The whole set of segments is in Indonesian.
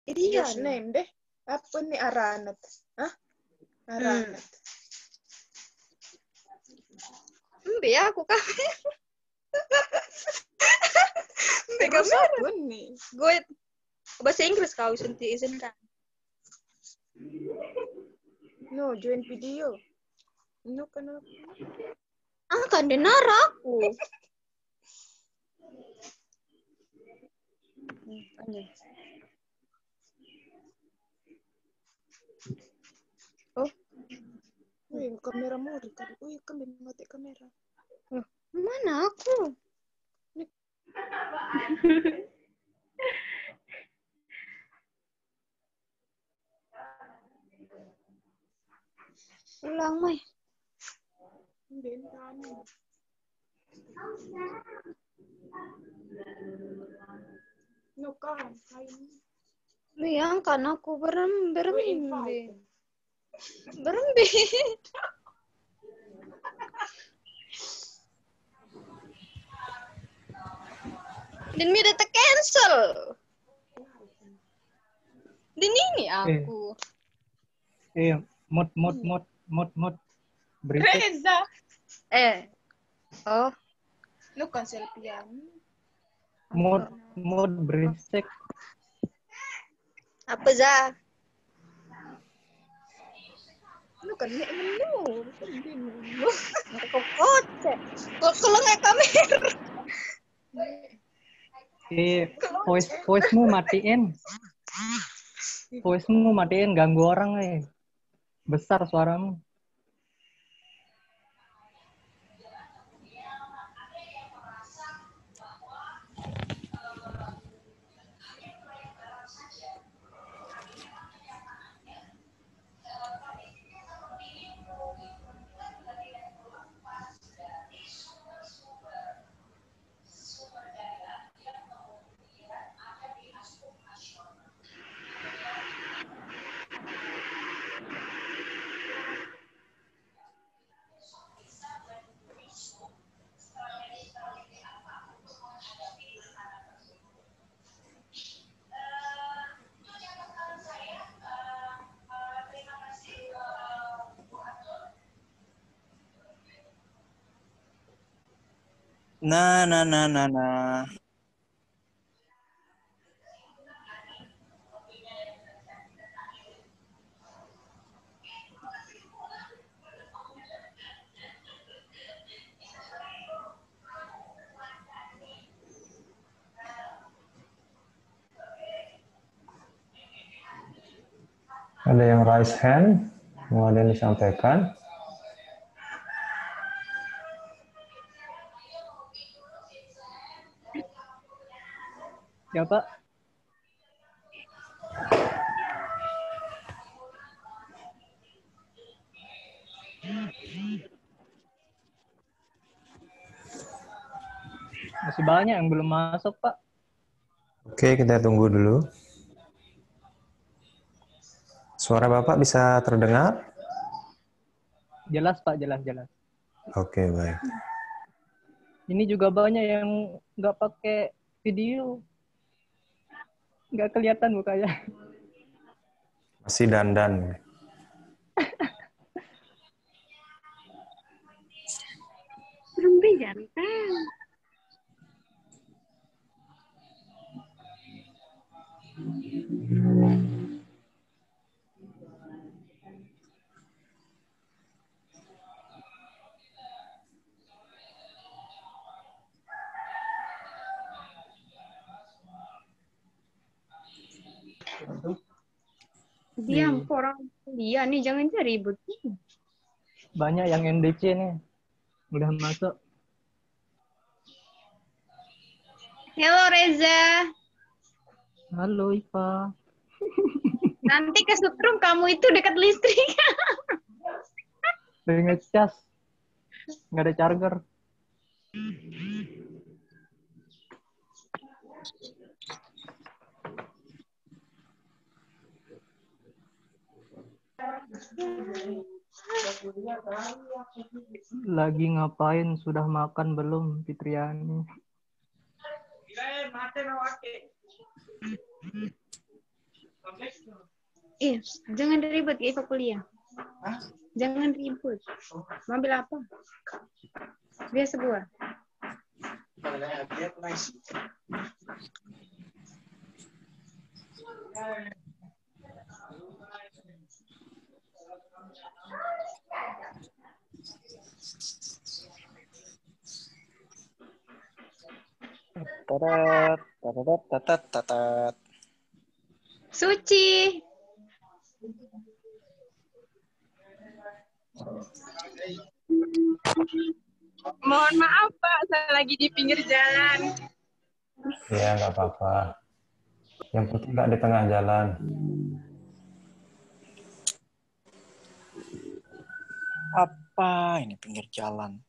Iya, name deh. Apa nih Aranat? Hah? Aranat. Ya aku kamera. Terus apa nih? Gue bahasa Inggris kau izinkan. No, join video. No, kenapa? Kan denar aku. Oh, Wih, kamera mau record. Wih, kan mati kamera. mana aku? Ulang, Mai. No, kan. Yang kan aku berembe. Dan mi udah cancel. Dan ini aku. Mod. Berisik. Reza. Oh. Lu kan selfie-an. Mod berisik. Apa Za? Lu kan menu. Aku kocek. Kalau nggak kamera. Voice-mu matiin. Voice-mu matiin, ganggu orang. Besar suaramu. Nah. Ada yang raise hand, mau ada yang disampaikan? Ya Pak. Masih banyak yang belum masuk, Pak. Oke, kita tunggu dulu. Suara Bapak bisa terdengar? Jelas, Pak, jelas. Oke, baik. Ini juga banyak yang nggak pakai video. Nggak kelihatan mukanya. Masih dandan. Berembe jantan. Diam, orang dia nih jangan ribut. Banyak yang NDC nih. Udah masuk. Halo Reza. Halo Ipa. Nanti kesetrum kamu itu dekat listrik. Lagi ngecas. Nggak ada charger. Lagi ngapain? Sudah makan belum, Fitriani? Jangan ribut ya Eva kuliah. Jangan ribut. Mau ambil apa? Biasa buah. Tatat, tatat, tatat, tatat. Suci. Mohon maaf Pak, saya lagi di pinggir jalan. Ya, nggak apa-apa. Yang penting nggak di tengah jalan. Apa ini pinggir jalan?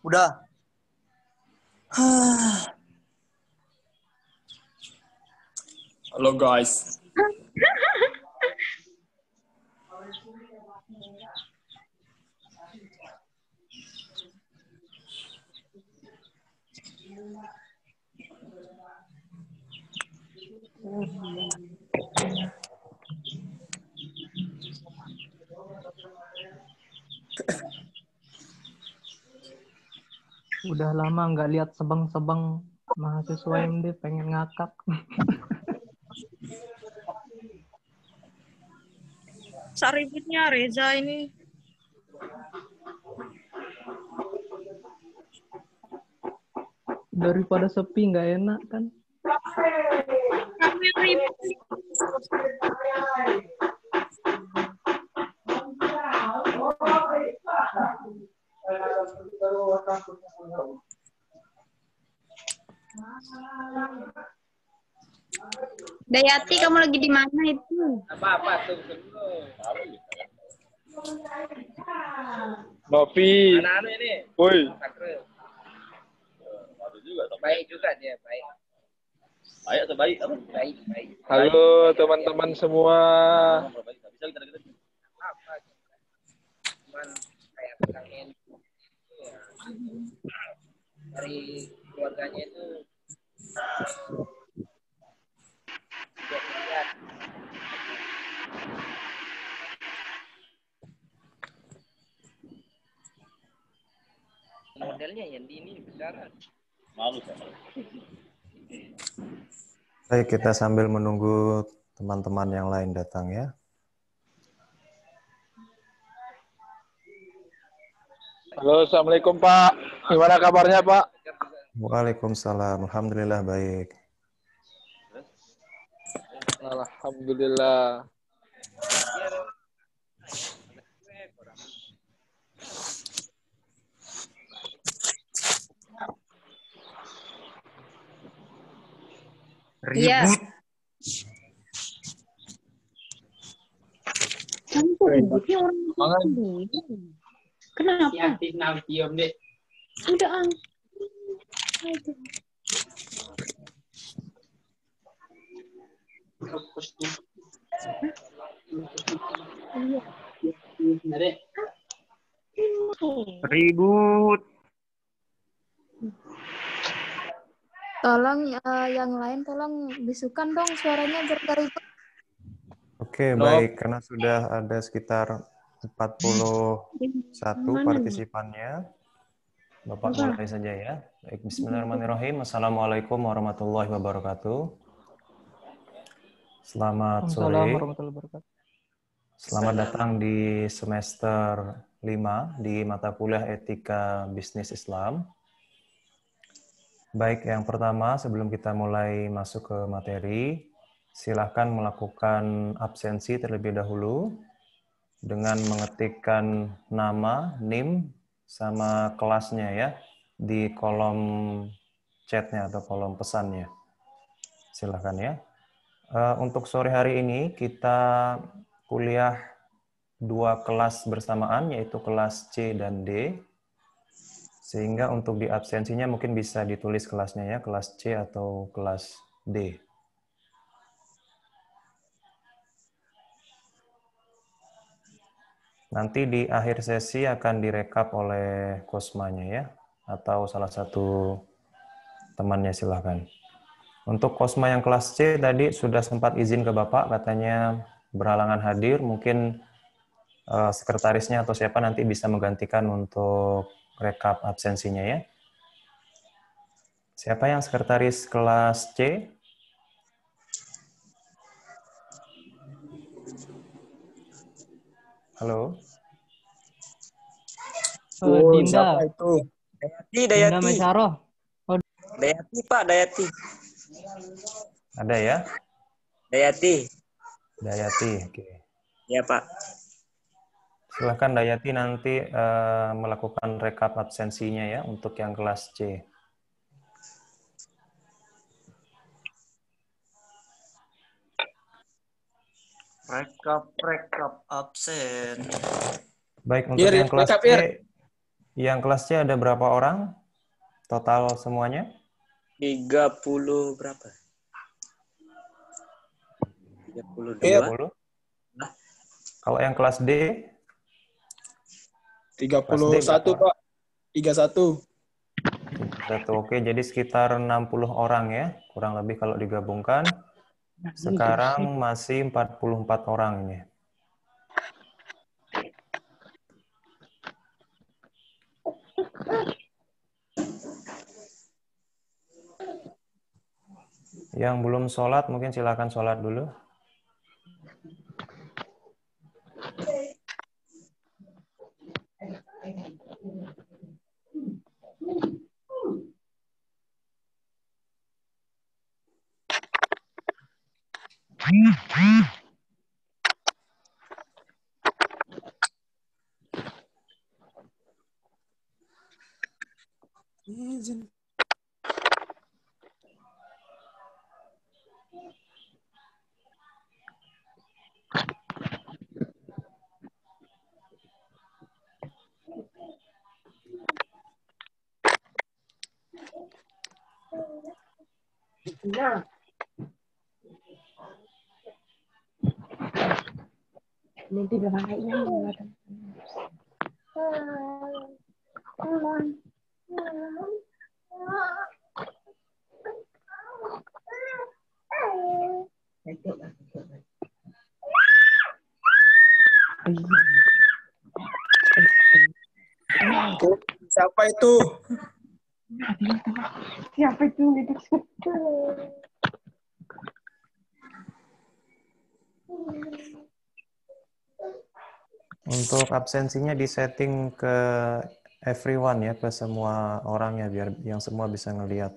Udah. Halo guys. Udah lama nggak lihat sebang-sebang mahasiswa MD, pengen ngakak. Saributnya Reza ini. Daripada sepi nggak enak kan? Kami ribut. Dayati, kamu lagi di mana itu? Novi. Anak-anak ini. Woi. Baik juga dia, baik. Baik atau baik apa? Baik, baik. Halo teman-teman semua. Apa? Cuman kayak pengen dari keluarganya itu lihat. Modelnya yang di ini besaran. Malu sama. Baik, kita sambil menunggu teman-teman yang lain datang ya. Halo, assalamualaikum Pak. Gimana kabarnya Pak? Waalaikumsalam. Alhamdulillah baik. Alhamdulillah. Iya. Kamu kok ributnya orang ini? Kenapa? Udah ang. Ribut. Tolong yang lain tolong bisukan dong suaranya biar gak ribut. Oke, baik. Karena sudah ada sekitar 41 partisipannya. Bapak mulai saja ya. Baik, bismillahirrahmanirrahim. Assalamualaikum warahmatullahi wabarakatuh. Selamat sore. Assalamualaikum warahmatullahi wabarakatuh. Selamat datang di semester 5 di mata kuliah Etika Bisnis Islam. Baik, yang pertama sebelum kita mulai masuk ke materi, silakan melakukan absensi terlebih dahulu dengan mengetikkan nama, NIM, sama kelasnya ya di kolom chatnya atau kolom pesannya. Silakan ya. Untuk sore hari ini kita kuliah 2 kelas bersamaan, yaitu kelas C dan D. Sehingga untuk di absensinya mungkin bisa ditulis kelasnya ya, kelas C atau kelas D. Nanti di akhir sesi akan direkap oleh kosmanya ya, atau salah satu temannya silakan. Untuk kosma yang kelas C tadi sudah sempat izin ke Bapak, katanya berhalangan hadir, mungkin sekretarisnya atau siapa nanti bisa menggantikan untuk rekap absensinya ya. Siapa yang sekretaris kelas C? Halo? Dinda. Siapa itu? Dinda Dayati. Mesaroh. Dayati, Pak, Dayati. Ada ya? Dayati. Dayati, oke. Ya, Pak. Silahkan Dayati nanti melakukan rekap absensinya ya untuk yang kelas C. Rekap absen. Baik, untuk yang kelas C, yang kelas C ada berapa orang? Total semuanya? 30 berapa? 32. Nah. Kalau yang kelas D? 31, Pak. 31. Oke, jadi sekitar 60 orang ya, kurang lebih kalau digabungkan. Sekarang masih 44 orang ini. Yang belum sholat mungkin silakan sholat dulu. Izin. Nanti bilang kayak ini. Siapa itu? Siapa itu? Untuk absensinya disetting ke everyone ya, ke semua orang ya, biar yang semua bisa ngelihat.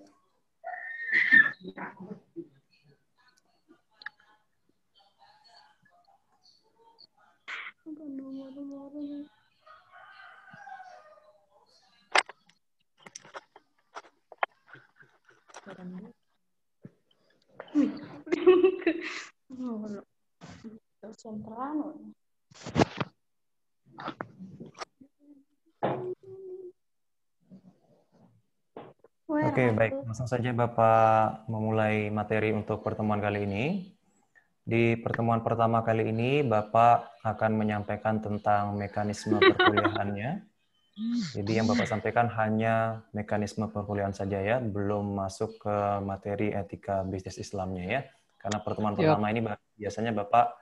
Oke, baik. Langsung saja Bapak memulai materi untuk pertemuan kali ini. Di pertemuan pertama kali ini, Bapak akan menyampaikan tentang mekanisme perkuliahannya. Jadi yang Bapak sampaikan hanya mekanisme perkuliahan saja ya, belum masuk ke materi etika bisnis Islamnya ya. Karena pertemuan pertama ini biasanya Bapak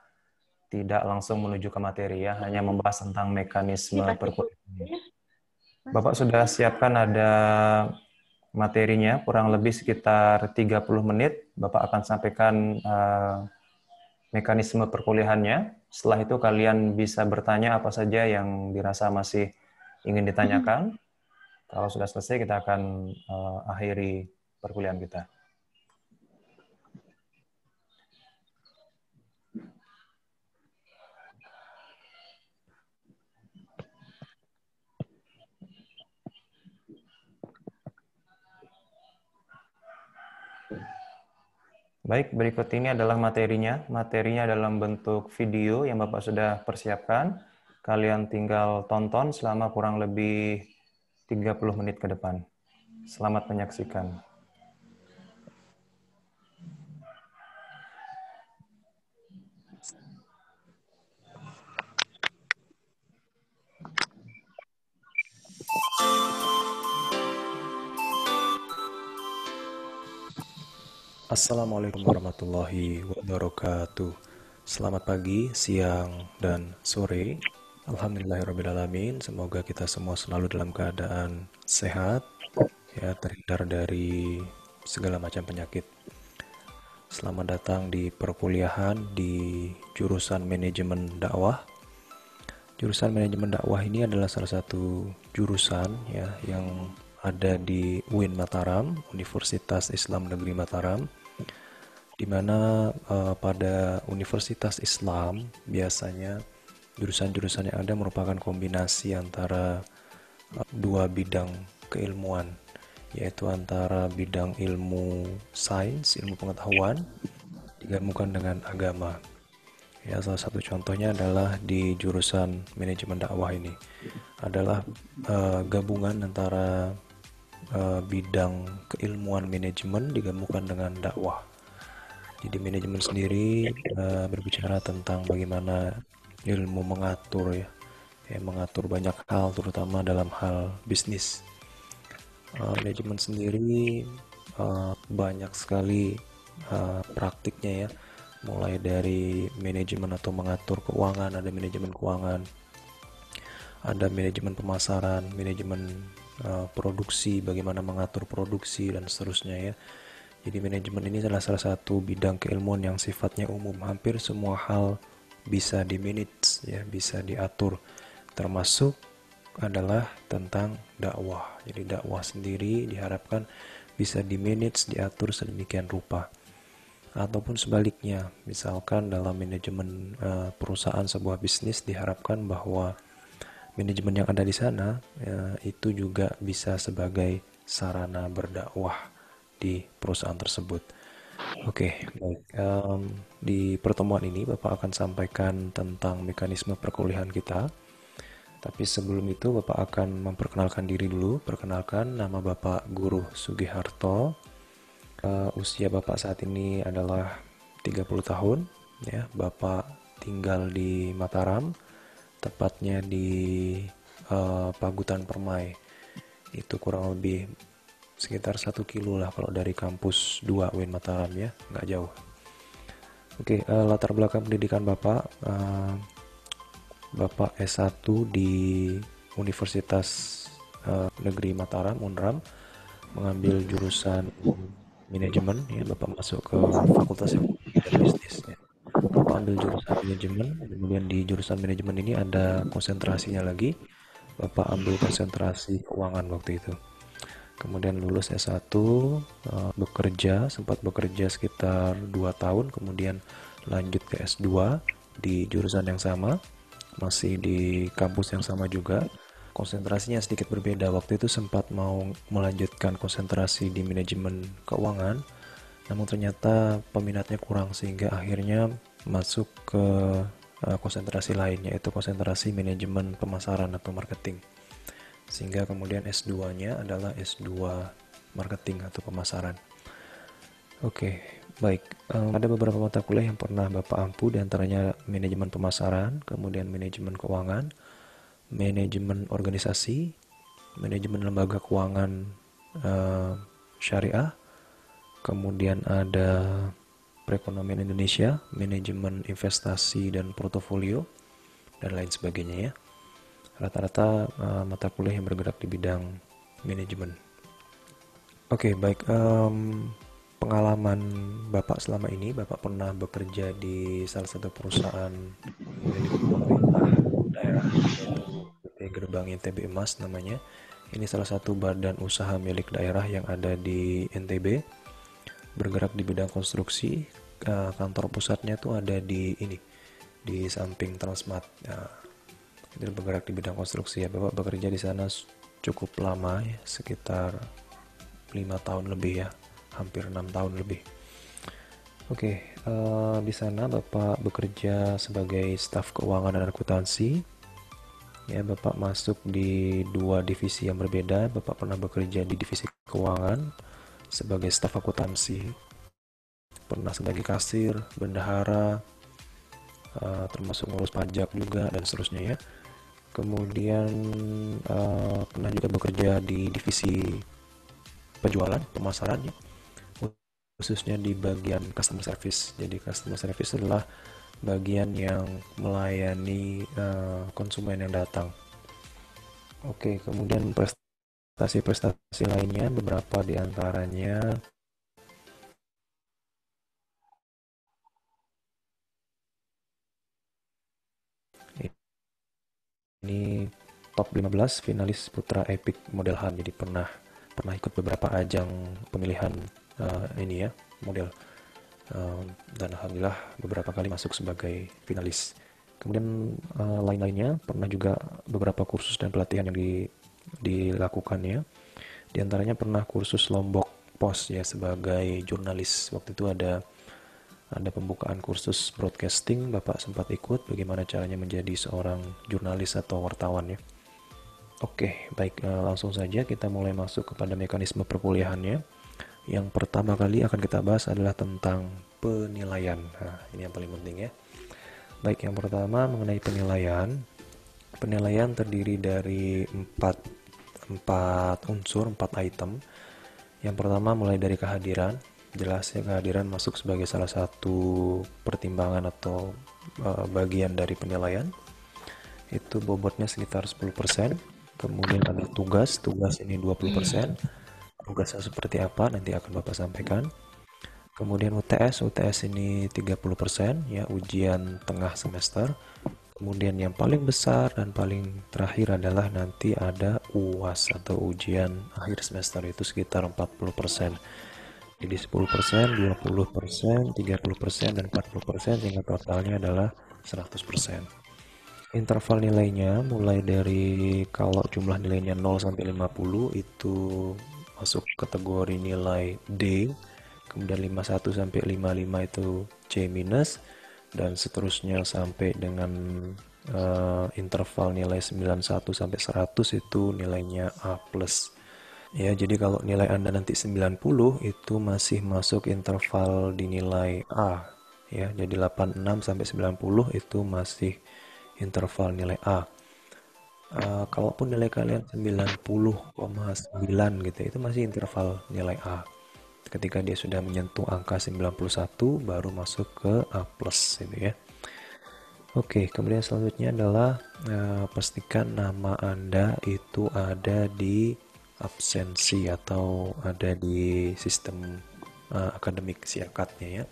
tidak langsung menuju ke materi ya, hanya membahas tentang mekanisme perkuliahan. Bapak sudah siapkan ada materinya, kurang lebih sekitar 30 menit. Bapak akan sampaikan mekanisme perkuliahannya. Setelah itu kalian bisa bertanya apa saja yang dirasa masih ingin ditanyakan. Kalau sudah selesai, kita akan akhiri perkuliahan kita. Baik, berikut ini adalah materinya. Materinya dalam bentuk video yang Bapak sudah persiapkan. Kalian tinggal tonton selama kurang lebih 30 menit ke depan. Selamat menyaksikan. Assalamualaikum warahmatullahi wabarakatuh. Selamat pagi, siang, dan sore. Alhamdulillahirrabbilalamin. Semoga kita semua selalu dalam keadaan sehat, ya, terhindar dari segala macam penyakit. Selamat datang di perkuliahan di jurusan manajemen dakwah. Jurusan manajemen dakwah ini adalah salah satu jurusan, ya, yang ada di UIN Mataram, Universitas Islam Negeri Mataram, di mana pada Universitas Islam biasanya jurusan-jurusan yang ada merupakan kombinasi antara dua bidang keilmuan, yaitu antara bidang ilmu sains, ilmu pengetahuan, digabungkan dengan agama. Ya, salah satu contohnya adalah di jurusan manajemen dakwah ini adalah gabungan antara bidang keilmuan manajemen digabungkan dengan dakwah. Jadi manajemen sendiri berbicara tentang bagaimana ilmu mengatur, ya, mengatur banyak hal, terutama dalam hal bisnis. Manajemen sendiri banyak sekali praktiknya, ya, mulai dari manajemen atau mengatur keuangan, ada manajemen keuangan, ada manajemen pemasaran, manajemen produksi, bagaimana mengatur produksi, dan seterusnya, ya. Jadi manajemen ini adalah salah satu bidang keilmuan yang sifatnya umum. Hampir semua hal bisa di-manage, ya, bisa diatur, termasuk adalah tentang dakwah. Jadi dakwah sendiri diharapkan bisa di-manage, diatur sedemikian rupa. Ataupun sebaliknya, misalkan dalam manajemen perusahaan sebuah bisnis diharapkan bahwa manajemen yang ada di sana itu juga bisa sebagai sarana berdakwah di perusahaan tersebut. Oke, baik. Di pertemuan ini Bapak akan sampaikan tentang mekanisme perkuliahan kita. Tapi sebelum itu Bapak akan memperkenalkan diri dulu. Perkenalkan, nama Bapak Guru Sugiharto. Usia Bapak saat ini adalah 30 tahun. Ya, Bapak tinggal di Mataram, tepatnya di Pagutan Permai. Itu kurang lebih sekitar 1 kilo lah kalau dari kampus 2 UIN Mataram, ya, nggak jauh. Oke, latar belakang pendidikan Bapak, Bapak S1 di Universitas Negeri Mataram, UNRAM, mengambil jurusan manajemen, ya. Bapak masuk ke Fakultas Ekonomi dan Bisnis, ya. Bapak ambil jurusan manajemen, kemudian di jurusan manajemen ini ada konsentrasinya lagi. Bapak ambil konsentrasi keuangan waktu itu. Kemudian lulus S1, sempat bekerja sekitar 2 tahun, kemudian lanjut ke S2 di jurusan yang sama, masih di kampus yang sama juga. Konsentrasinya sedikit berbeda, waktu itu sempat mau melanjutkan konsentrasi di manajemen keuangan, namun ternyata peminatnya kurang sehingga akhirnya masuk ke konsentrasi lain, yaitu konsentrasi manajemen pemasaran atau marketing. Sehingga kemudian S2-nya adalah S2 marketing atau pemasaran. Oke, baik. Ada beberapa mata kuliah yang pernah Bapak ampu, diantaranya manajemen pemasaran, kemudian manajemen keuangan, manajemen organisasi, manajemen lembaga keuangan syariah, kemudian ada perekonomian Indonesia, manajemen investasi dan portofolio, dan lain sebagainya, ya. Rata-rata mata kuliah yang bergerak di bidang manajemen. Oke, baik. pengalaman Bapak selama ini, Bapak pernah bekerja di salah satu perusahaan milik pemerintah daerah, yaitu PT Gerbang NTB Emas namanya. Ini salah satu badan usaha milik daerah yang ada di NTB, bergerak di bidang konstruksi. Kantor pusatnya tuh ada di samping Transmart. Itu bergerak di bidang konstruksi ya. Bapak bekerja di sana cukup lama ya, sekitar 5 tahun lebih ya, hampir 6 tahun lebih. Oke, di sana Bapak bekerja sebagai staf keuangan dan akuntansi. Ya, Bapak masuk di 2 divisi yang berbeda. Bapak pernah bekerja di divisi keuangan sebagai staf akuntansi, pernah sebagai kasir, bendahara, termasuk ngurus pajak juga dan seterusnya ya. Kemudian pernah juga bekerja di divisi penjualan, pemasaran ya, khususnya di bagian customer service. Jadi customer service adalah bagian yang melayani konsumen yang datang. Oke, kemudian prestasi-prestasi lainnya, beberapa di antaranya ini top 15 finalis Putra Epic Model Han. Jadi pernah ikut beberapa ajang pemilihan ini ya, model, dan alhamdulillah beberapa kali masuk sebagai finalis. Kemudian lain-lainnya pernah juga beberapa kursus dan pelatihan yang dilakukan ya. Di antaranya pernah kursus Lombok Pos ya, sebagai jurnalis. Waktu itu ada pembukaan kursus broadcasting, Bapak sempat ikut bagaimana caranya menjadi seorang jurnalis atau wartawan ya. Oke, baik, langsung saja kita mulai masuk kepada mekanisme perkuliahannya. Yang pertama kali akan kita bahas adalah tentang penilaian. Nah, ini yang paling penting ya. Baik, yang pertama mengenai penilaian. Penilaian terdiri dari 4 unsur, 4 item. Yang pertama mulai dari kehadiran. Jelas ya, kehadiran masuk sebagai salah satu pertimbangan atau bagian dari penilaian. Itu bobotnya sekitar 10%. Kemudian ada tugas ini 20%. Tugasnya seperti apa nanti akan Bapak sampaikan. Kemudian UTS ini 30% ya, ujian tengah semester. Kemudian yang paling besar dan paling terakhir adalah nanti ada UAS atau ujian akhir semester, itu sekitar 40%. Jadi 10%, 20%, 30%, dan 40%, sehingga totalnya adalah 100%. Interval nilainya mulai dari, kalau jumlah nilainya 0 sampai 50 itu masuk kategori nilai D, kemudian 51 sampai 55 itu C-, dan seterusnya sampai dengan interval nilai 91 sampai 100 itu nilainya A+. Ya, jadi kalau nilai Anda nanti 90 itu masih masuk interval di nilai A ya. Jadi 86 sampai 90 itu masih interval nilai A. Kalaupun nilai kalian 90,9 gitu, itu masih interval nilai A. Ketika dia sudah menyentuh angka 91 baru masuk ke A+ gitu ya. Oke, kemudian selanjutnya adalah pastikan nama Anda itu ada di absensi atau ada di sistem akademik siakatnya ya.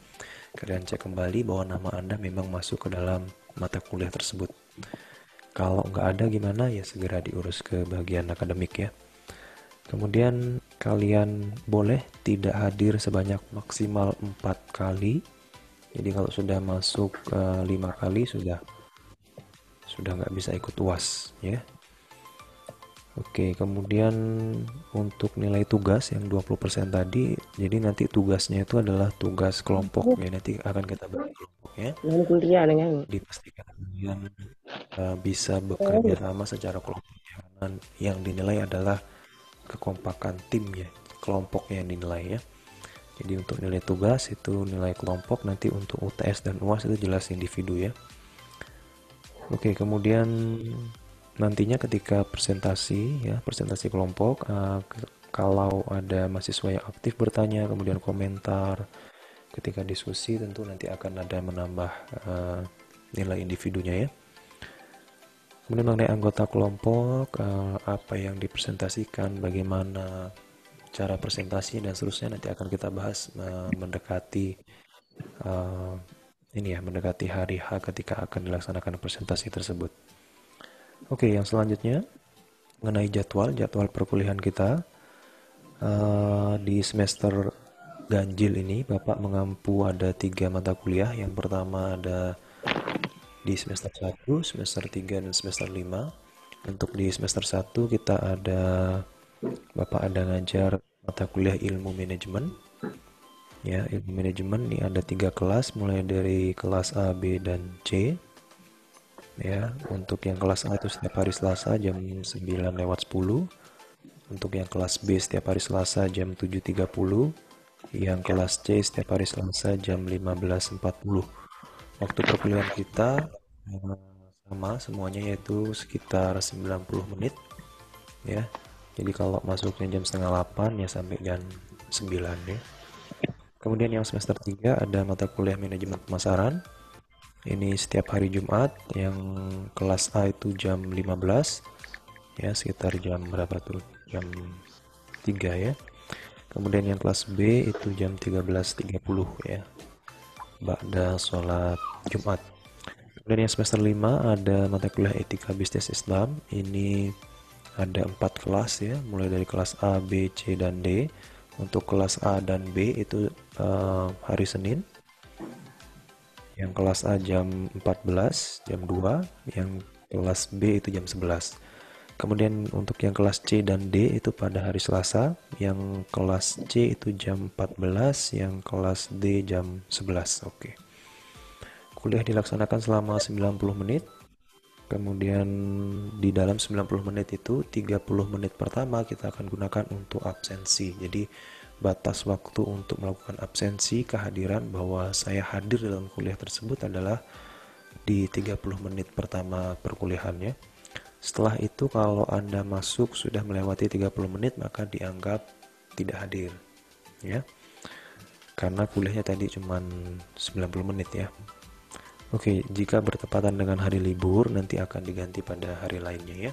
Kalian cek kembali bahwa nama Anda memang masuk ke dalam mata kuliah tersebut. Kalau nggak ada gimana ya, segera diurus ke bagian akademik ya. Kemudian kalian boleh tidak hadir sebanyak maksimal 4 kali. Jadi kalau sudah masuk 5 kali sudah nggak bisa ikut UAS ya. Oke, kemudian untuk nilai tugas yang 20% tadi, jadi nanti tugasnya itu adalah tugas kelompok ya, nanti akan kita bagi kelompoknya. Dipastikan kalian bisa bekerja sama secara kelompok, yang dinilai adalah kekompakan tim ya, kelompoknya yang dinilai ya. Jadi untuk nilai tugas itu nilai kelompok, nanti untuk UTS dan UAS itu jelas individu ya. Oke, kemudian nantinya ketika presentasi ya, presentasi kelompok, kalau ada mahasiswa yang aktif bertanya, kemudian komentar, ketika diskusi tentu nanti akan ada menambah nilai individunya ya. Kemudian mengenai anggota kelompok, apa yang dipresentasikan, bagaimana cara presentasi dan seterusnya nanti akan kita bahas mendekati mendekati hari H ketika akan dilaksanakan presentasi tersebut. Oke, yang selanjutnya mengenai jadwal perkuliahan kita. Di semester ganjil ini Bapak mengampu ada 3 mata kuliah. Yang pertama ada di semester 1, semester 3, dan semester 5. Untuk di semester 1 kita ada Bapak ada ngajar mata kuliah ilmu manajemen. Ya, ilmu manajemen ini ada 3 kelas mulai dari kelas A, B, dan C. Ya, untuk yang kelas A itu setiap hari Selasa jam 9:10. Untuk yang kelas B setiap hari Selasa jam 7:30. Yang kelas C setiap hari Selasa jam 15:40. Waktu perkuliahan kita sama semuanya, yaitu sekitar 90 menit. Ya. Jadi kalau masuknya jam 7:30 ya sampai jam 9 ya. Kemudian yang semester 3 ada mata kuliah manajemen pemasaran. Ini setiap hari Jumat. Yang kelas A itu jam 15. Ya, sekitar jam berapa tuh? Jam 3 ya. Kemudian yang kelas B itu jam 13:30 ya, ba'da sholat Jumat. Kemudian yang semester 5 ada mata kuliah etika bisnis Islam. Ini ada 4 kelas ya, mulai dari kelas A, B, C, dan D. Untuk kelas A dan B itu hari Senin. Yang kelas A jam 14, jam 2. Yang kelas B itu jam 11. Kemudian untuk yang kelas C dan D itu pada hari Selasa. Yang kelas C itu jam 14, yang kelas D jam 11. Oke. Kuliah dilaksanakan selama 90 menit. Kemudian di dalam 90 menit itu 30 menit pertama kita akan gunakan untuk absensi. Jadi batas waktu untuk melakukan absensi kehadiran bahwa saya hadir dalam kuliah tersebut adalah di 30 menit pertama perkuliahannya. Setelah itu kalau Anda masuk sudah melewati 30 menit maka dianggap tidak hadir ya. Karena kuliahnya tadi cuma 90 menit ya. Oke, jika bertepatan dengan hari libur nanti akan diganti pada hari lainnya ya.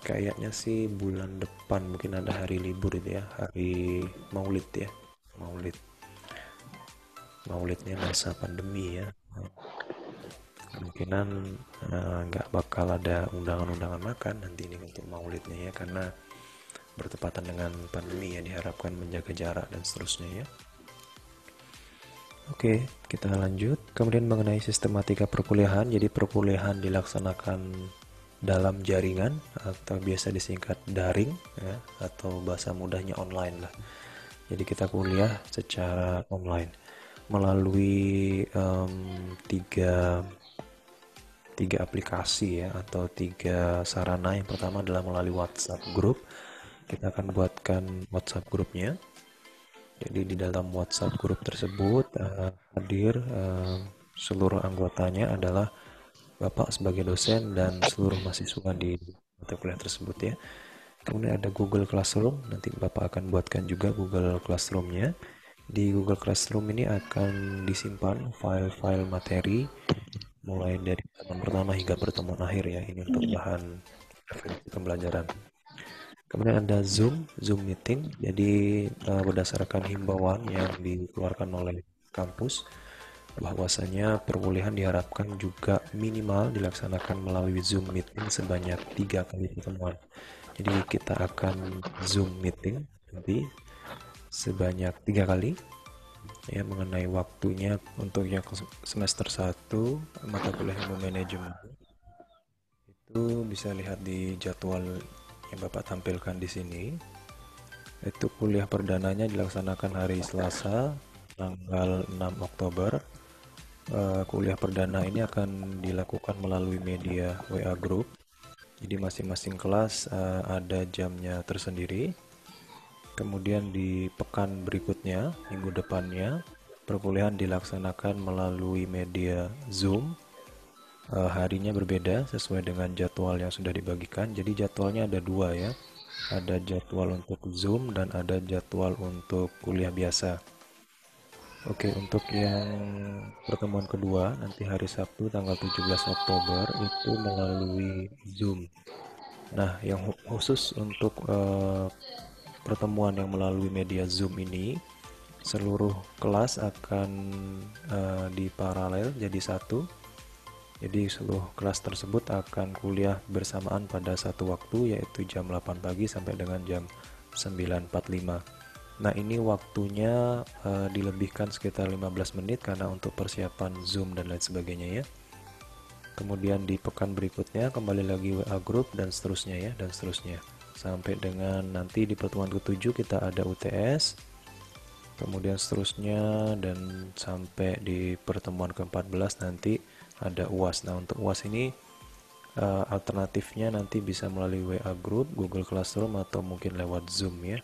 Kayaknya sih bulan depan mungkin ada hari libur itu ya, hari Maulid ya. Maulidnya masa pandemi ya. Kemungkinan nggak bakal ada undangan-undangan makan nanti ini untuk maulidnya ya, karena bertepatan dengan pandemi ya, diharapkan menjaga jarak dan seterusnya ya. Oke, kita lanjut. Kemudian mengenai sistematika perkuliahan, jadi perkuliahan dilaksanakan dalam jaringan atau biasa disingkat daring ya, atau bahasa mudahnya online lah. Jadi kita kuliah secara online melalui tiga aplikasi ya, atau 3 sarana. Yang pertama adalah melalui WhatsApp group. Kita akan buatkan WhatsApp grupnya. Jadi di dalam WhatsApp group tersebut hadir seluruh anggotanya adalah Bapak sebagai dosen dan seluruh mahasiswa di mata kuliah tersebut ya. Kemudian ada Google Classroom, nanti Bapak akan buatkan juga Google Classroom-nya. Di Google Classroom ini akan disimpan file-file materi mulai dari pertemuan pertama hingga pertemuan akhir ya, ini untuk bahan referensi pembelajaran. Kemudian ada Zoom meeting, jadi berdasarkan himbauan yang dikeluarkan oleh kampus bahwasanya perkuliahan diharapkan juga minimal dilaksanakan melalui Zoom meeting sebanyak 3 kali pertemuan. Jadi kita akan Zoom meeting nanti sebanyak 3 kali ya. Mengenai waktunya untuk yang semester 1 mata kuliah ilmu manajemen itu bisa lihat di jadwal yang Bapak tampilkan di sini. Itu kuliah perdananya dilaksanakan hari Selasa tanggal 6 Oktober. Kuliah perdana ini akan dilakukan melalui media WA Group. Jadi masing-masing kelas ada jamnya tersendiri. Kemudian di pekan berikutnya, minggu depannya, perkuliahan dilaksanakan melalui media Zoom. Harinya berbeda sesuai dengan jadwal yang sudah dibagikan. Jadi jadwalnya ada 2 ya. Ada jadwal untuk Zoom dan ada jadwal untuk kuliah biasa. Oke, untuk yang pertemuan kedua nanti hari Sabtu tanggal 17 Oktober itu melalui Zoom. Nah, yang khusus untuk pertemuan yang melalui media Zoom ini, seluruh kelas akan diparalel jadi satu. Jadi seluruh kelas tersebut akan kuliah bersamaan pada satu waktu, yaitu jam 8 pagi sampai dengan jam 9.45. Nah, ini waktunya dilebihkan sekitar 15 menit karena untuk persiapan Zoom dan lain sebagainya ya. Kemudian di pekan berikutnya kembali lagi WA group dan seterusnya ya, dan seterusnya. Sampai dengan nanti di pertemuan ke-7 kita ada UTS. Kemudian seterusnya dan sampai di pertemuan ke-14 nanti ada UAS. Nah, untuk UAS ini alternatifnya nanti bisa melalui WA group, Google Classroom atau mungkin lewat Zoom ya.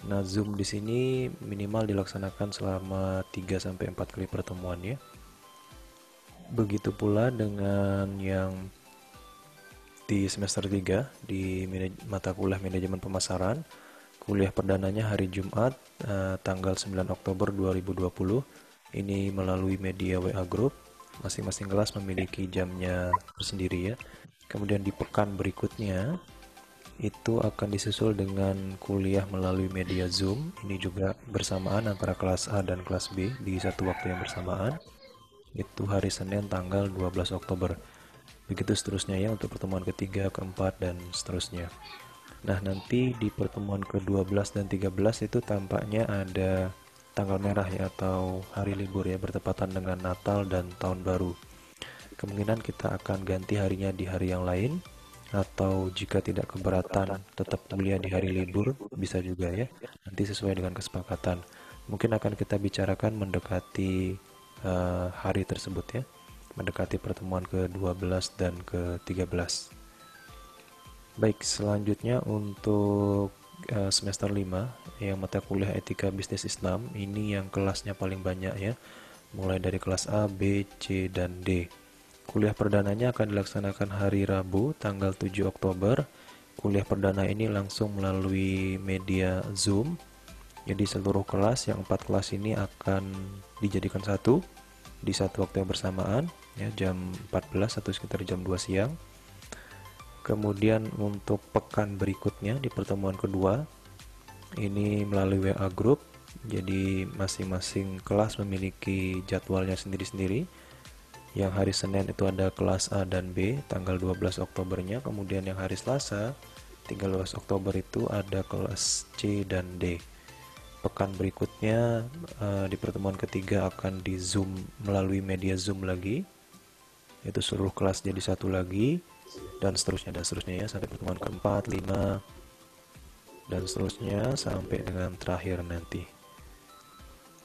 Nah, Zoom di sini minimal dilaksanakan selama 3 sampai 4 kali pertemuan ya. Begitu pula dengan yang di semester 3 di mata kuliah manajemen pemasaran. Kuliah perdananya hari Jumat tanggal 9 Oktober 2020. Ini melalui media WA group. Masing-masing kelas memiliki jamnya tersendiri ya. Kemudian di pekan berikutnya itu akan disusul dengan kuliah melalui media Zoom. Ini juga bersamaan antara kelas A dan kelas B di satu waktu yang bersamaan. Itu hari Senin tanggal 12 Oktober. Begitu seterusnya ya untuk pertemuan ketiga, keempat, dan seterusnya. Nah, nanti di pertemuan ke-12 dan 13 itu tampaknya ada tanggal merah ya, atau hari libur ya, bertepatan dengan Natal dan Tahun Baru. Kemungkinan kita akan ganti harinya di hari yang lain, atau jika tidak keberatan tetap kuliah di hari libur bisa juga ya, nanti sesuai dengan kesepakatan. Mungkin akan kita bicarakan mendekati hari tersebut ya, mendekati pertemuan ke-12 dan ke-13. Baik, selanjutnya untuk semester 5 yang mata kuliah etika bisnis Islam, ini yang kelasnya paling banyak ya, mulai dari kelas A, B, C, dan D. Kuliah perdananya akan dilaksanakan hari Rabu tanggal 7 Oktober. Kuliah perdana ini langsung melalui media Zoom. Jadi seluruh kelas, yang 4 kelas ini akan dijadikan satu di satu waktu yang bersamaan ya, jam 14 atau sekitar jam 2 siang. Kemudian untuk pekan berikutnya di pertemuan kedua ini melalui WA group. Jadi masing-masing kelas memiliki jadwalnya sendiri-sendiri. Yang hari Senin itu ada kelas A dan B tanggal 12 Oktobernya. Kemudian yang hari Selasa 13 Oktober itu ada kelas C dan D. Pekan berikutnya di pertemuan ketiga akan di Zoom melalui media Zoom lagi. Itu seluruh kelas jadi satu lagi. Dan seterusnya ya, sampai pertemuan keempat, 5, dan seterusnya sampai dengan terakhir nanti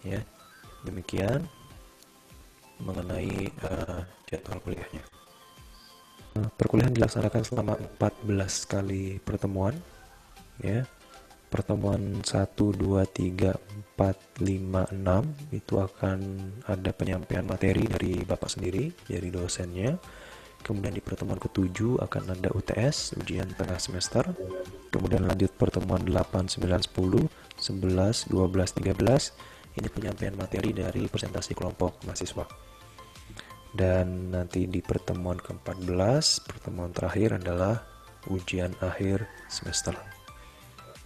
ya. Demikian mengenai jadwal kuliahnya. Perkuliahan dilaksanakan selama 14 kali pertemuan ya. Pertemuan 1, 2, 3, 4, 5, 6 itu akan ada penyampaian materi dari Bapak sendiri, dari dosennya. Kemudian di pertemuan ke-7 akan ada UTS, ujian tengah semester. Kemudian lanjut pertemuan 8, 9, 10, 11, 12, 13. Ini penyampaian materi dari presentasi kelompok mahasiswa. Dan nanti di pertemuan ke-14, pertemuan terakhir adalah ujian akhir semester.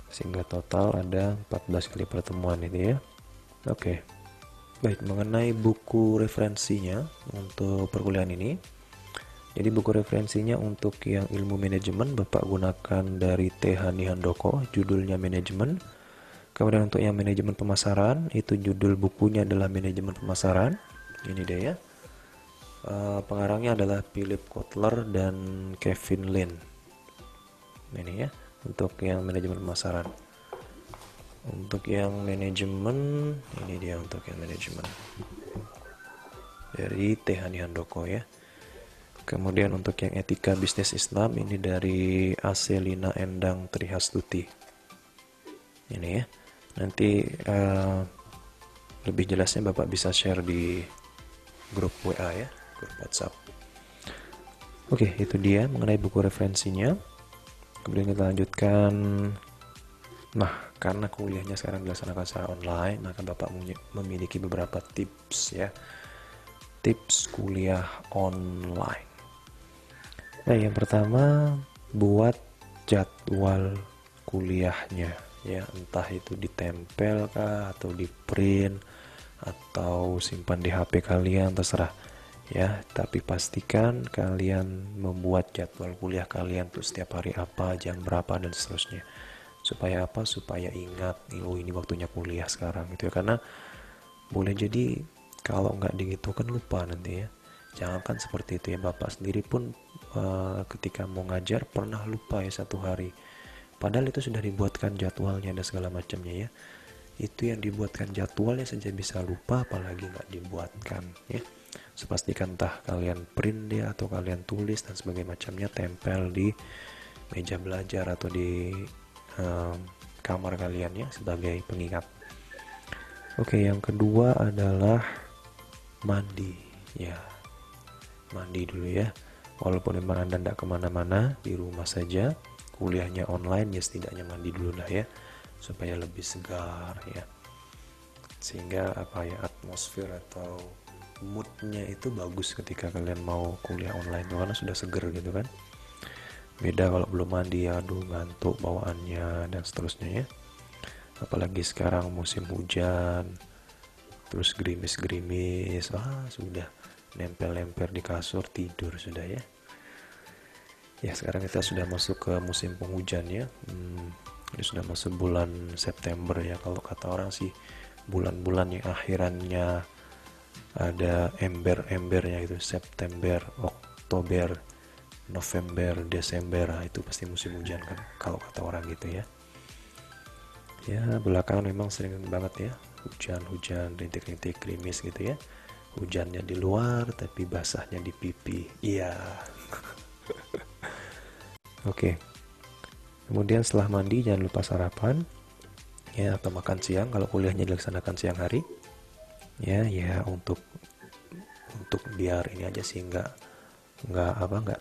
Sehingga total ada 14 kali pertemuan ini ya. Oke. Baik, mengenai buku referensinya untuk perkuliahan ini. Jadi buku referensinya untuk yang ilmu manajemen Bapak gunakan dari T. Hani Handoko, judulnya manajemen. Kemudian untuk yang manajemen pemasaran, itu judul bukunya adalah manajemen pemasaran. Ini dia ya. Pengarangnya adalah Philip Kotler dan Kevin Lin. Ini ya, untuk yang manajemen pemasaran. Untuk yang manajemen, ini dia untuk yang manajemen. Dari T. Hani Handoko ya. Kemudian untuk yang etika bisnis Islam ini dari Aselina Endang Trihastuti. Ini ya. Nanti lebih jelasnya Bapak bisa share di grup WA ya, grup WhatsApp. Oke, itu dia mengenai buku referensinya. Kemudian kita lanjutkan. Nah, karena kuliahnya sekarang dilaksanakan secara online, maka Bapak memiliki beberapa tips ya. Tips kuliah online. Nah, yang pertama, buat jadwal kuliahnya ya, entah itu ditempel kah atau di print atau simpan di HP kalian, terserah ya, tapi pastikan kalian membuat jadwal kuliah kalian tuh setiap hari apa, jam berapa, dan seterusnya. Supaya apa? Supaya ingat, oh ini waktunya kuliah sekarang gitu ya, karena boleh jadi kalau nggak dihitung kan lupa nanti ya. Jangankan seperti itu ya, Bapak sendiri pun ketika mau ngajar pernah lupa ya satu hari, padahal itu sudah dibuatkan jadwalnya dan segala macamnya ya. Itu yang dibuatkan jadwalnya saja bisa lupa, apalagi nggak dibuatkan ya. Sepastikan entah kalian print dia atau kalian tulis dan sebagainya macamnya, tempel di meja belajar atau di kamar kalian ya, sebagai pengingat. Oke, yang kedua adalah mandi ya. Mandi dulu ya, walaupun memang Anda tidak kemana-mana, di rumah saja, kuliahnya online ya, setidaknya mandi dulu lah ya, supaya lebih segar ya, sehingga apa ya, atmosfer atau moodnya itu bagus ketika kalian mau kuliah online tuh, karena sudah seger gitu kan. Beda kalau belum mandi, aduh ngantuk bawaannya dan seterusnya ya. Apalagi sekarang musim hujan, terus gerimis-gerimis, sudah nempel-nempel di kasur, tidur sudah ya. Ya sekarang kita sudah masuk ke musim penghujan ya. Ini sudah masuk bulan September ya, kalau kata orang sih bulan-bulan yang akhirannya ada ember-embernya itu, September, Oktober, November, Desember, itu pasti musim hujan kan kalau kata orang gitu ya. Ya belakangan memang sering banget ya hujan-hujan, rintik-rintik, gerimis gitu ya. Hujannya di luar tapi basahnya di pipi. Iya. Oke. Kemudian setelah mandi jangan lupa sarapan ya, atau makan siang kalau kuliahnya dilaksanakan siang hari. Ya untuk biar ini aja sih, nggak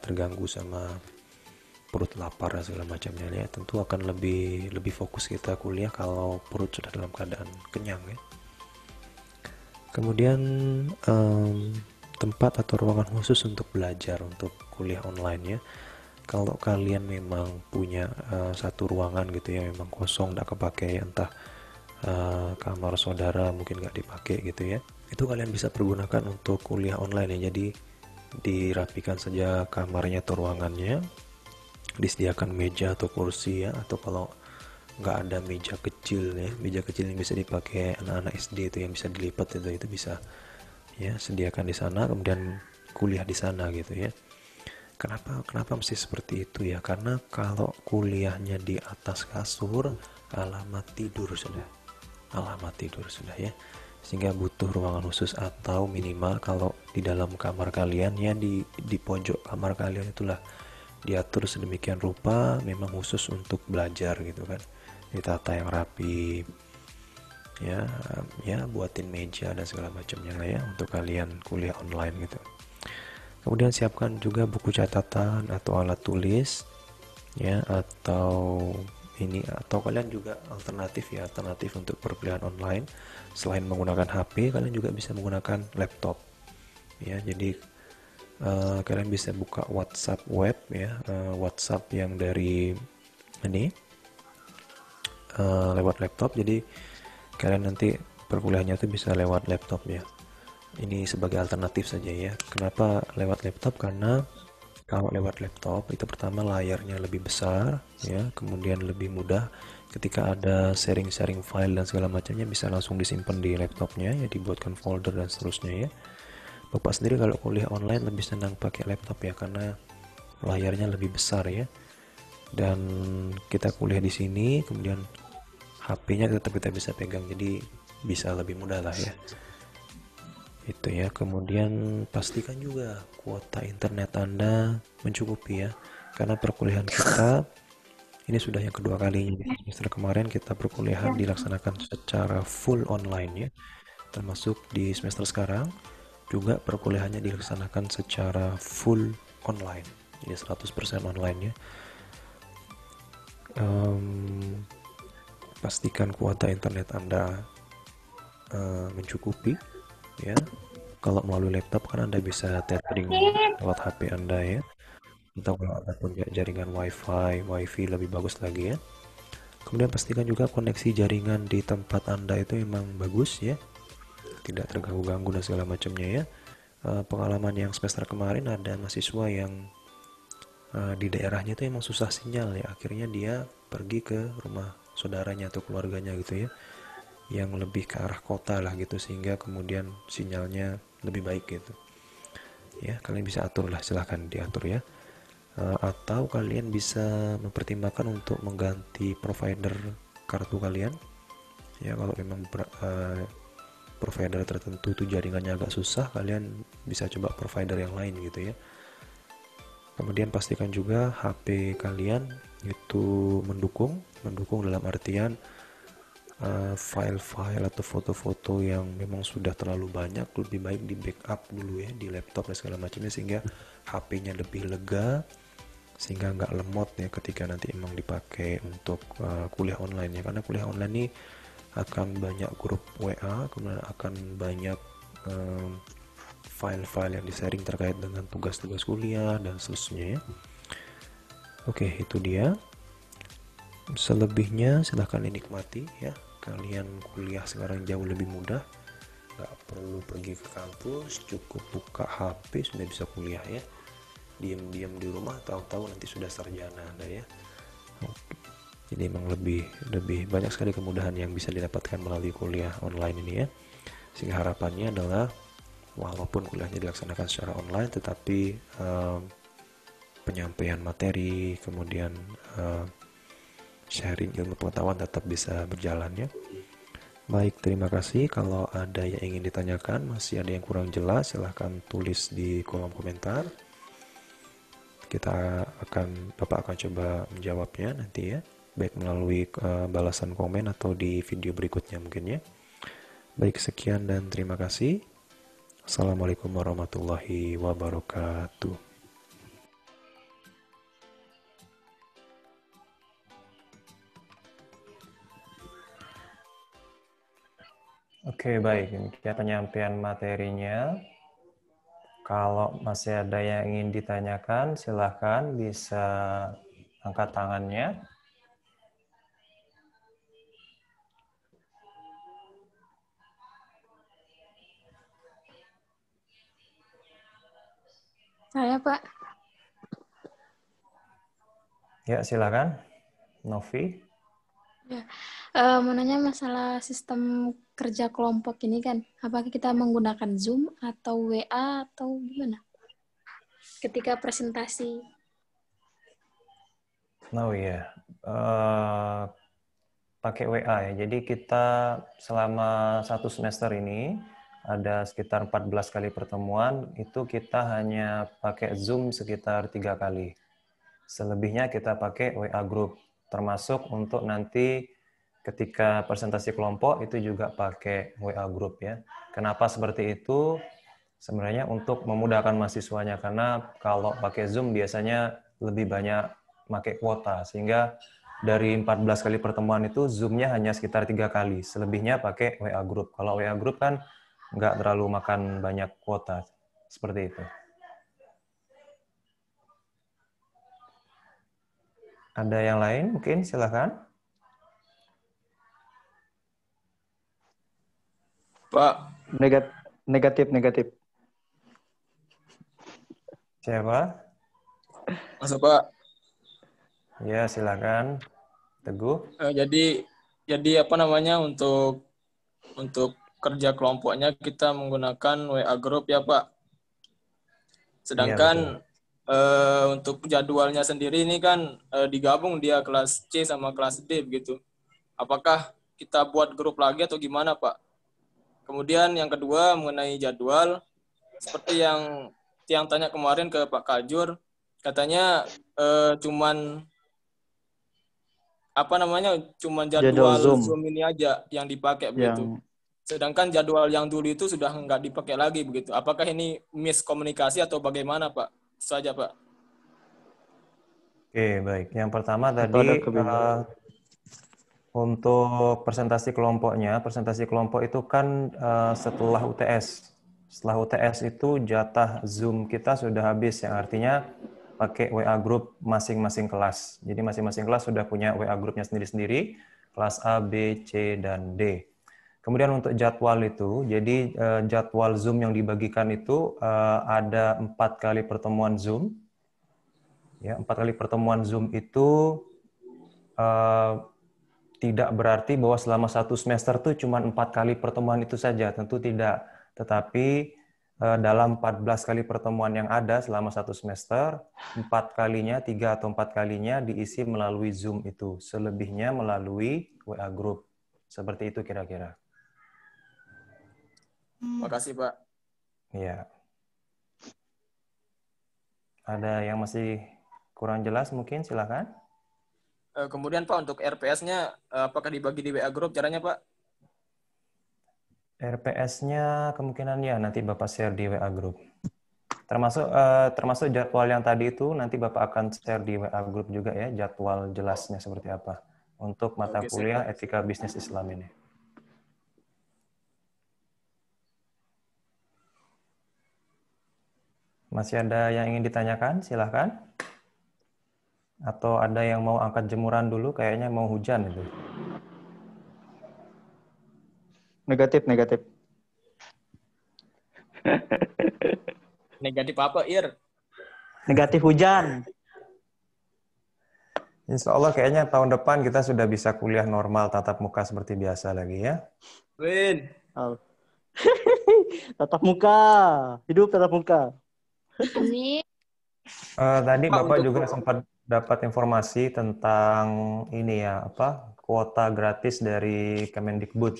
terganggu sama perut lapar dan segala macamnya ya. Tentu akan lebih fokus kita kuliah kalau perut sudah dalam keadaan kenyang ya. Kemudian tempat atau ruangan khusus untuk belajar untuk kuliah online ya. Kalau kalian memang punya satu ruangan gitu ya, memang kosong nggak kepake, entah kamar saudara mungkin nggak dipakai gitu ya, itu kalian bisa pergunakan untuk kuliah online ya. Jadi dirapikan saja kamarnya atau ruangannya, disediakan meja atau kursi ya, atau kalau nggak ada meja kecil ya, meja kecil yang bisa dipakai anak-anak SD itu yang bisa dilipat itu bisa ya, sediakan di sana, kemudian kuliah di sana gitu ya. Kenapa mesti seperti itu ya? Karena kalau kuliahnya di atas kasur, alamat tidur sudah ya, sehingga butuh ruangan khusus, atau minimal kalau di dalam kamar kalian ya, di pojok kamar kalian itulah diatur sedemikian rupa memang khusus untuk belajar gitu kan, ditata yang rapi ya, buatin meja dan segala macamnya lah ya untuk kalian kuliah online gitu. Kemudian siapkan juga buku catatan atau alat tulis ya, atau kalian juga alternatif untuk perkuliahan online. Selain menggunakan HP, kalian juga bisa menggunakan laptop ya. Jadi kalian bisa buka WhatsApp web ya, WhatsApp yang dari ini lewat laptop. Jadi kalian nanti perkuliahannya itu bisa lewat laptop ya. Ini sebagai alternatif saja ya. Kenapa lewat laptop? Karena kalau lewat laptop itu pertama layarnya lebih besar ya, kemudian lebih mudah ketika ada sharing file dan segala macamnya bisa langsung disimpan di laptopnya ya, dibuatkan folder dan seterusnya ya. Bapak sendiri kalau kuliah online lebih senang pakai laptop ya, karena layarnya lebih besar ya, dan kita kuliah di sini, kemudian HP-nya tetap kita bisa pegang, jadi bisa lebih mudah lah ya. Itu ya. Kemudian pastikan juga kuota internet Anda mencukupi ya, karena perkuliahan kita ini sudah yang kedua kalinya. Semester kemarin kita perkuliahan dilaksanakan secara full online ya, termasuk di semester sekarang juga perkuliahannya dilaksanakan secara full online ya, 100% online ya. Pastikan kuota internet Anda mencukupi ya. Kalau melalui laptop kan Anda bisa tethering lewat HP Anda ya, atau kalau Anda punya jaringan wifi lebih bagus lagi ya. Kemudian pastikan juga koneksi jaringan di tempat Anda itu memang bagus ya, tidak terganggu-ganggu dan segala macamnya ya. Pengalaman yang semester kemarin ada mahasiswa yang di daerahnya itu emang susah sinyal ya, akhirnya dia pergi ke rumah saudaranya atau keluarganya gitu ya, yang lebih ke arah kota lah gitu, sehingga kemudian sinyalnya lebih baik gitu ya. Kalian bisa atur lah, silahkan diatur ya. Atau kalian bisa mempertimbangkan untuk mengganti provider kartu kalian ya. Kalau memang provider tertentu itu jaringannya agak susah, kalian bisa coba provider yang lain gitu ya. Kemudian pastikan juga HP kalian itu mendukung dalam artian file-file atau foto-foto yang memang sudah terlalu banyak, lebih baik di backup dulu ya di laptop dan segala macamnya, sehingga HP-nya lebih lega, sehingga nggak lemot ya ketika nanti emang dipakai untuk kuliah online ya. Karena kuliah online ini akan banyak grup WA, kemudian akan banyak file-file yang di-sharing terkait dengan tugas-tugas kuliah dan seterusnya ya. Oke, itu dia. Selebihnya silahkan dinikmati ya. Kalian kuliah sekarang jauh lebih mudah, nggak perlu pergi ke kampus, cukup buka HP sudah bisa kuliah ya. Diam-diam di rumah, tahu-tahu nanti sudah sarjana Anda ya. Oke. Jadi memang lebih banyak sekali kemudahan yang bisa didapatkan melalui kuliah online ini ya. Sehingga harapannya adalah walaupun kuliahnya dilaksanakan secara online, tetapi penyampaian materi, kemudian sharing ilmu pengetahuan tetap bisa berjalan ya. Baik, terima kasih. Kalau ada yang ingin ditanyakan, masih ada yang kurang jelas, silahkan tulis di kolom komentar. Bapak akan coba menjawabnya nanti ya, baik melalui balasan komen atau di video berikutnya mungkin ya. Baik, sekian dan terima kasih. Assalamualaikum warahmatullahi wabarakatuh. Oke, baik. Demikian penyampaian materinya. Kalau masih ada yang ingin ditanyakan, silahkan bisa angkat tangannya. Saya, Pak. Ya, silakan. Novi. Ya. Mau nanya masalah sistem kerja kelompok ini kan, apakah kita menggunakan Zoom atau WA atau gimana ketika presentasi? Oh iya, pakai WA ya. Jadi kita selama 1 semester ini ada sekitar 14 kali pertemuan, itu kita hanya pakai Zoom sekitar 3 kali. Selebihnya kita pakai WA group, termasuk untuk nanti ketika presentasi kelompok itu juga pakai WA group ya. Kenapa seperti itu? Sebenarnya untuk memudahkan mahasiswanya, karena kalau pakai Zoom biasanya lebih banyak pakai kuota, sehingga dari 14 kali pertemuan itu Zoom-nya hanya sekitar 3 kali, selebihnya pakai WA group. Kalau WA group kan nggak terlalu makan banyak kuota, seperti itu. Ada yang lain mungkin, silakan. Pak, negatif. Siapa? Masa Pak? Ya, silakan. Teguh. Jadi apa namanya, untuk kerja kelompoknya kita menggunakan WA group ya Pak. Sedangkan untuk jadwalnya sendiri ini kan digabung dia kelas C sama kelas D begitu. Apakah kita buat grup lagi atau gimana Pak? Kemudian yang kedua mengenai jadwal, seperti yang Tiang tanya kemarin ke Pak Kajur, katanya cuman jadwal Zoom ini aja yang dipakai begitu. Sedangkan jadwal yang dulu itu sudah nggak dipakai lagi begitu. Apakah ini miskomunikasi atau bagaimana Pak? Itu saja Pak. Oke, baik. Yang pertama tadi untuk presentasi kelompok itu kan setelah UTS. Setelah UTS itu jatah Zoom kita sudah habis, yang artinya pakai WA group masing-masing kelas. Jadi masing-masing kelas sudah punya WA grupnya sendiri-sendiri, kelas A, B, C, dan D. Kemudian untuk jadwal itu, jadi jadwal Zoom yang dibagikan itu ada 4 kali pertemuan Zoom. Ya, 4 kali pertemuan Zoom itu tidak berarti bahwa selama 1 semester itu cuma 4 kali pertemuan itu saja, tentu tidak. Tetapi dalam 14 kali pertemuan yang ada selama 1 semester, 4 kalinya, 3 atau 4 kalinya diisi melalui Zoom itu. Selebihnya melalui WA Group. Seperti itu kira-kira. Makasih, Pak. Iya. Ada yang masih kurang jelas mungkin? Silakan. Kemudian Pak, untuk RPS-nya apakah dibagi di WA Group caranya, Pak? RPS-nya kemungkinan ya nanti Bapak share di WA Group. Termasuk jadwal yang tadi itu nanti Bapak akan share di WA Group juga ya, jadwal jelasnya seperti apa untuk mata kuliah Etika Bisnis Islam ini. Masih ada yang ingin ditanyakan? Silahkan. Atau ada yang mau angkat jemuran dulu? Kayaknya mau hujan itu. Negatif. Negatif apa, Ir? Negatif hujan. Insya Allah kayaknya tahun depan kita sudah bisa kuliah normal tatap muka seperti biasa lagi ya. Win. Tatap muka. Hidup tatap muka. Ini Tadi Bapak juga sempat dapat informasi tentang ini ya, kuota gratis dari Kemendikbud.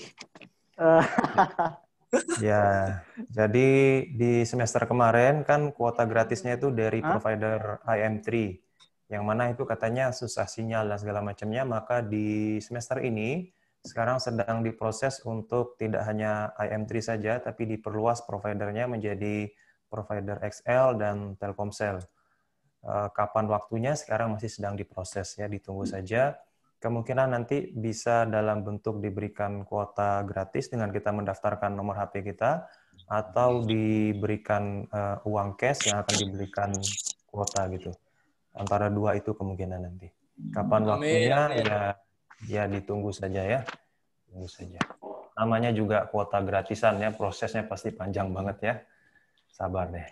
Ya, jadi di semester kemarin kan kuota gratisnya itu dari provider IM3, yang mana itu katanya susah sinyal dan segala macamnya, maka di semester ini sekarang sedang diproses untuk tidak hanya IM3 saja, tapi diperluas providernya menjadi provider XL dan Telkomsel. Kapan waktunya sekarang masih sedang diproses ya, ditunggu saja. Kemungkinan nanti bisa dalam bentuk diberikan kuota gratis dengan kita mendaftarkan nomor HP kita, atau diberikan uang cash yang akan diberikan kuota gitu. Antara dua itu kemungkinan nanti. Kapan waktunya ya ditunggu saja ya. Tunggu saja. Namanya juga kuota gratisan ya, prosesnya pasti panjang banget ya. Sabar deh.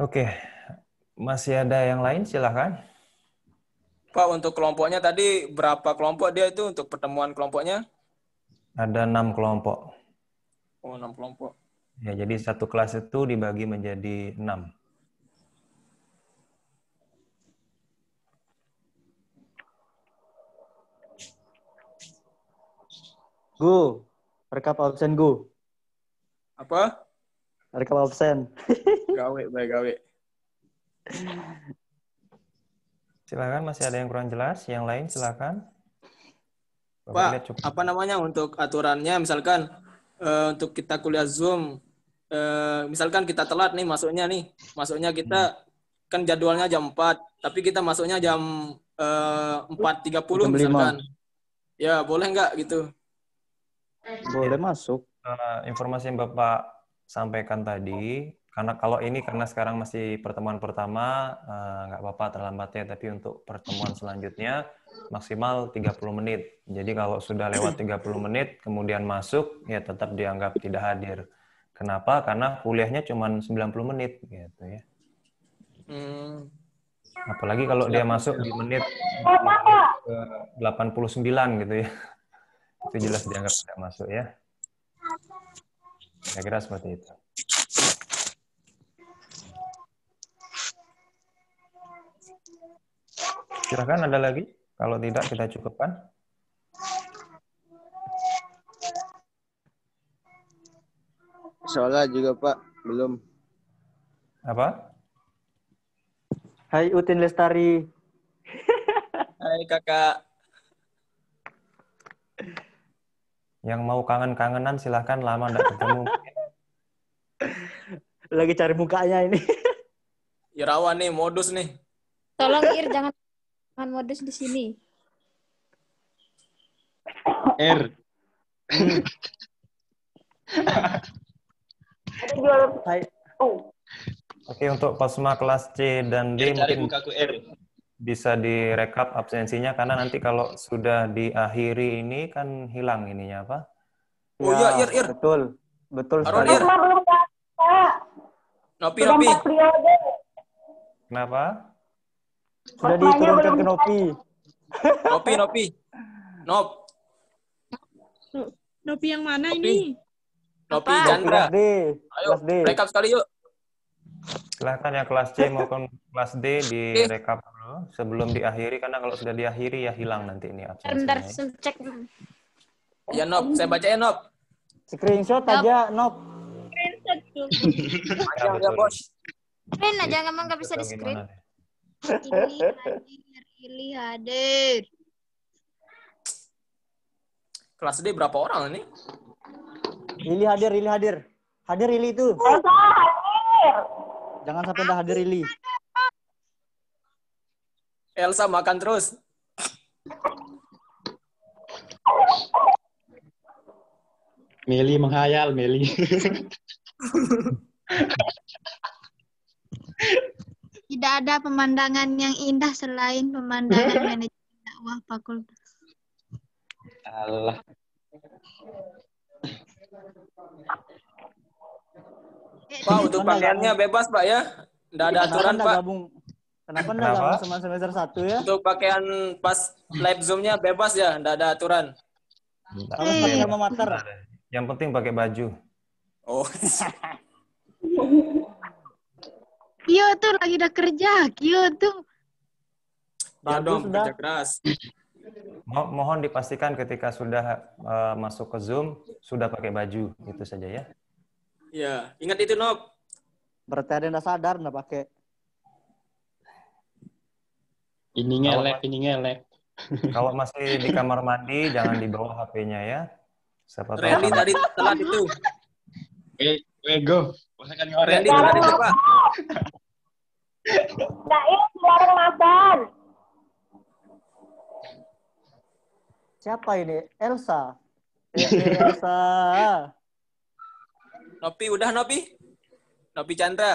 Oke, masih ada yang lain? Silahkan. Pak, untuk kelompoknya tadi berapa kelompok dia itu untuk pertemuan kelompoknya? Ada 6 kelompok. Oh, 6 kelompok. Ya, jadi satu kelas itu dibagi menjadi 6. Go. Rekap absen go. Apa? Rekap absen. Gawe. Silakan, masih ada yang kurang jelas? Yang lain silakan. Pak, apa namanya untuk aturannya, misalkan untuk kita kuliah Zoom, misalkan kita telat nih masuknya kita kan jadwalnya jam 4, tapi kita masuknya jam 4.30 misalkan. Ya, boleh nggak gitu? Boleh masuk. Informasi yang Bapak sampaikan tadi, karena sekarang masih pertemuan pertama, nggak apa-apa terlambatnya, tapi untuk pertemuan selanjutnya maksimal 30 menit. Jadi kalau sudah lewat 30 menit kemudian masuk, ya tetap dianggap tidak hadir. Kenapa? Karena kuliahnya cuma 90 menit gitu ya. Apalagi kalau dia masuk di menit ke 89 gitu ya. Itu jelas dianggap tidak masuk ya. Kira-kira seperti itu. Silakan, ada lagi? Kalau tidak, kita cukupkan. Soalnya juga Pak, belum. Apa? Hai Utin Lestari. Hai kakak. Yang mau kangen-kangenan silahkan, lama nggak ketemu. Lagi cari mukanya ini. Irawan nih, modus nih. tolong Ir jangan modus di sini. Hai. Oke, untuk Kosma kelas C dan D Cari mungkin mukaku R. bisa direkap absensinya karena nanti kalau sudah diakhiri ini kan hilang ininya apa? Oh iya, Ir. Betul. Betul Harun, sekali. Ir. Nopi. Kenapa? Sudah diturunkan ke Nopi. Nopi. Nop. Nopi yang mana ini? Nopi Apa? Chandra. Kelas D. Ayo, Kelas D. rekap sekali yuk. Silahkan yang kelas C maupun kelas D direkap dulu sebelum diakhiri karena kalau sudah diakhiri ya hilang nanti ini Bentar, absensinya. saya cek. Ya, Nop. Saya bacain, Nop. Screenshot aja, Nop. Panjang dia, Bos. Screen aja, emang nggak bisa di screen. Ili hadir. Kelas D berapa orang ini? Ili hadir. Hadir Ili itu. Jangan sampai dah hadir Ili. Elsa makan terus. Meli menghayal, Meli. Tidak ada pemandangan yang indah selain pemandangan manajemen dakwah fakultas. Allah. Pak, untuk pakaiannya bebas, Pak ya. Tidak ada aturan, Pak. Kenapa enggak gabung sama semester 1 ya? Untuk pakaian pas live Zoom-nya bebas ya, tidak ada aturan. Harus pakai alma mater. Yang penting pakai baju. Oh. Kyo tuh lagi udah kerja, Kyo tuh. Ya dong, sudah. kerja keras. Mohon dipastikan ketika sudah masuk ke Zoom sudah pakai baju, itu saja ya. Ya, ingat itu, Nop. Berarti ada yang nggak sadar nggak pakai. Ini ngelek. Kalau masih di kamar mandi jangan dibawa HP-nya ya. Siapa tahu Randy kamu- tadi telat itu. Go. Usahakan ngorek. Randy telat itu, Pak. Siapa ini? Elsa. Elsa. Nopi, udah Nopi? Nopi Chandra.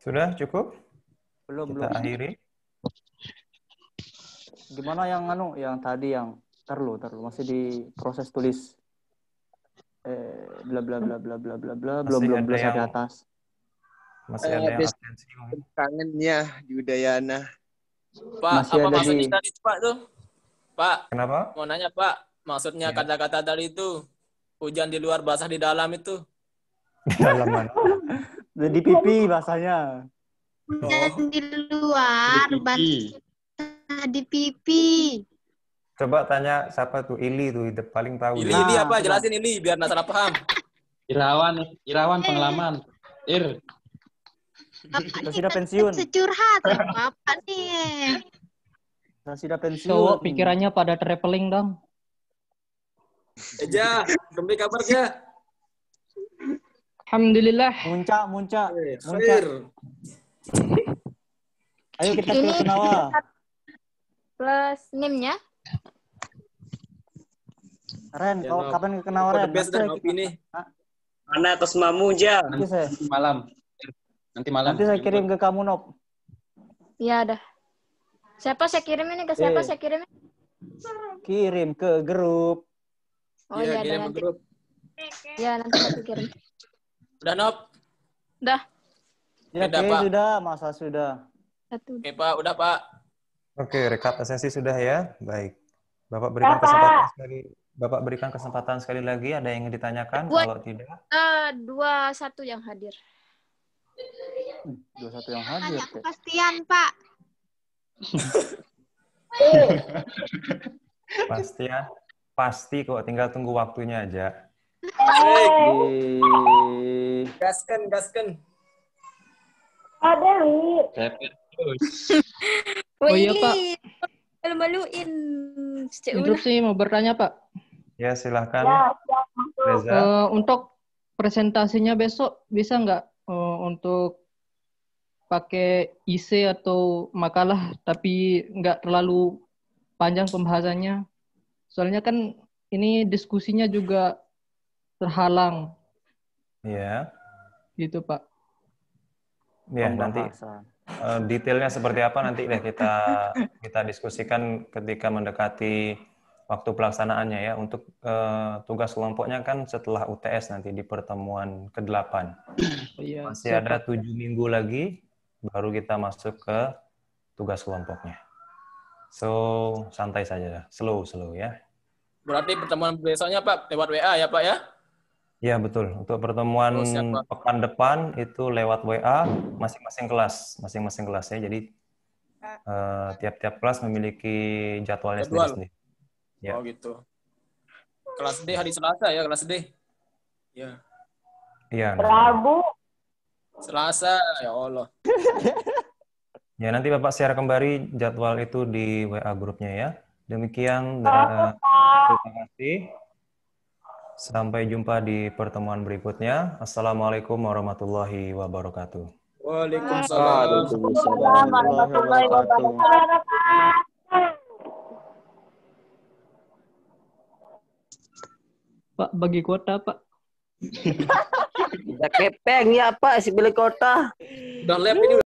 Sudah cukup? Belum. Kita akhiri. Gimana yang tadi yang terlalu masih di proses tulis bla bla bla bla bla bla bla belum Masih ada sampai yang- atas. Masih ada yang absensi. Kangennya di Udayana. Pak, Masih apa ada maksudnya di- tadi, Pak tuh? Pak, Kenapa? mau nanya, Pak. Maksudnya kata-kata tadi itu hujan di luar basah di dalam itu. Dalam mana? Di pipi bahasanya. Dan di luar, basah di pipi. Coba tanya siapa tuh Ili tuh, itu paling tahu. Ili apa? Jelasin Ili biar nggak salah paham. Irawan pengalaman. Sudah pensiun. Securhat apa nih? Sudah pensiun. Hmm. Cowok pikirannya pada traveling dong. Eja, kembali kabar ya. Alhamdulillah. Muncak. Fir. Ayo kita Ini ke Nawa. plus NIM-nya. Ren, Ya, kau Nob. kapan ke Nawa Kode Ren? best dah, Nob ini. Mana Kosmamu, Ja? Nanti saya. Nanti malam. Nanti saya kirim ke kamu, Nob. Ya ada. Siapa saya kirim ini ke siapa Eh. saya kirim? Kirim ke grup. Oh Iya, iya, kirim ada ke nanti. grup. Ya nanti aku kirim. Udah, Nob? Udah. Ya, Udah, oke, Pak. sudah, masa sudah. Satu. Oke, Pak. Udah, Pak. Oke, rekap esensi sudah ya. Baik. Bapak berikan kesempatan sekali. Bapak berikan kesempatan sekali lagi. Ada yang ingin ditanyakan? Buat- Kalau tidak, 21 yang hadir. 21 yang hadir. Tanya kepastian, Pak. pasti ya. Pasti kok. Tinggal tunggu waktunya aja. Gaskan. Oh iya, Pak. Malu-maluin. Interupsi mau bertanya, Pak. Ya, silahkan. Reza. Untuk presentasinya besok bisa nggak untuk pakai IC atau makalah, tapi nggak terlalu panjang pembahasannya. Soalnya kan ini diskusinya juga terhalang. Iya. Gitu, Pak. Ya, nanti detailnya seperti apa nanti deh kita diskusikan ketika mendekati waktu pelaksanaannya ya. Untuk tugas kelompoknya kan setelah UTS nanti di pertemuan ke-8. Iya, Masih ada 7 minggu lagi baru kita masuk ke tugas kelompoknya. So, santai saja, slow ya. Berarti pertemuan besoknya Pak lewat WA ya Pak ya? Ya betul. Untuk pertemuan pekan depan itu lewat WA masing-masing kelas ya. Jadi tiap-tiap kelas memiliki jadwalnya sendiri-sendiri. Ya. Oh gitu. Kelas D hari Selasa ya, kelas D. Ya. Iya. Rabu. Selasa, ya Allah. Ya, nanti Bapak share kembali jadwal itu di WA grupnya ya. Demikian, terima kasih. Sampai jumpa di pertemuan berikutnya. Assalamualaikum warahmatullahi wabarakatuh. Waalaikumsalam warahmatullahi wabarakatuh. Pak, bagi kuota, Pak. Udah kepeng ya Pak, si beli kota. Udah lab ini